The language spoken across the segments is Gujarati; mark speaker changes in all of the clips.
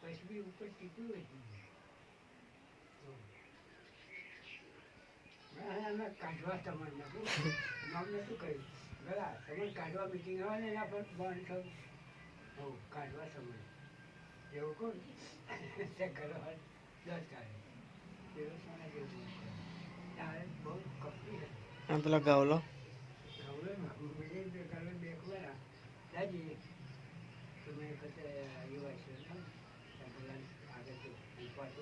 Speaker 1: પછી ઉપર ટીપ્યું અમે કાઢવા તમારે નતું નતું કહ્યું બરા તમે કાઢવા મિટિંગ આવે ને એના પર બંધ થયું કાઢવા સમય એવું કોણ તે ઘર 10 કાઢે એવું સોના જેવું ત્યારે બહુ કપડી હતી
Speaker 2: પેલા ગાવલો
Speaker 1: બેખવા દાદી તમે વખતે યુવા છે આગળ પાછો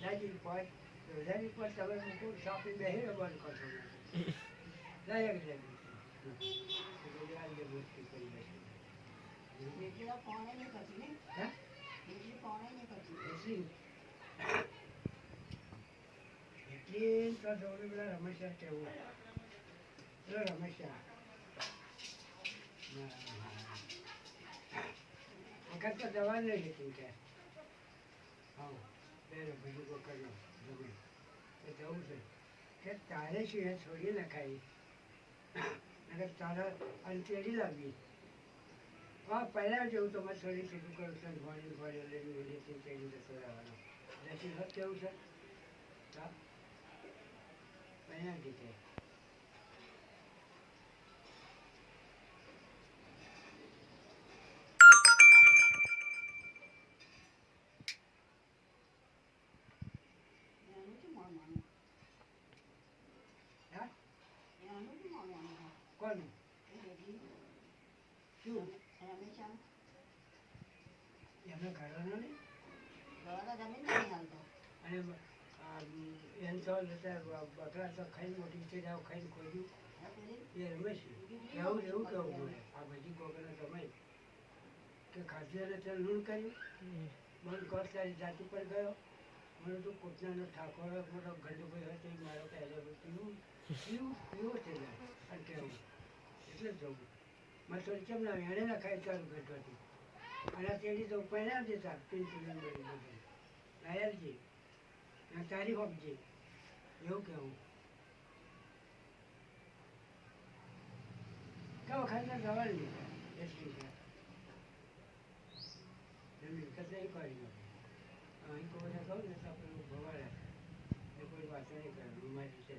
Speaker 1: દાદી પાંચ રોજાની પર તમે મૂકું શોપિંગ બેસી બંધ કરશો દરેક મુશ્કેલ કરી બેસી એટલી તો દોડી પેલા રમેશા કેવું પેલો રમેશા વખત તો દવા લઈ લીધી કે હા બીજું કોઈ કર્યો જમીન તો જવું છે કે તારે શું એ છોડી નખાય અને તારા અંતેડી લાવી હા પહેલાં જેવું તો મારે છોડી શીખું કરું છે ભણી ભણી લઈને ચડી જતો રહેવાનો રસી હદ કેવું છે હા પહેલાં રીતે કોનું શું એમને ઘરવાનો નહીં અને એમ તો બકરા તો ખાઈને મોટી છે જાવ ખાઈને ખોજ્યું એ રમેશ કેવું એવું કેવું મળે આ બધી ગોગલનો સમય કે ખાધું ત્યાં લૂણ કર્યું મને કોર્સ તારી જાતિ પર ગયો મને તો પોતાનો ઠાકોર મોટો ગંડુભાઈ હતો એ મારો પહેલો પીવું પીવું પીવો થઈ જાય અને કેવું એટલે જ જવું મારે થોડી કેમ ના એણે ના ખાઈ ચાલુ ઘટવાથી અને તેડી તો પહેલા દેતા પિંચુલી બધી લાયરજી તારી હોપજી એવું કેવું કયો ખાતા સવાલ નહીં એટલી છે જમીન કચાઈ કરી નથી અહીં કોઈ કહું ને તો આપણે ભવાડે એ કોઈ વાત નહીં કરે રૂમાલી છે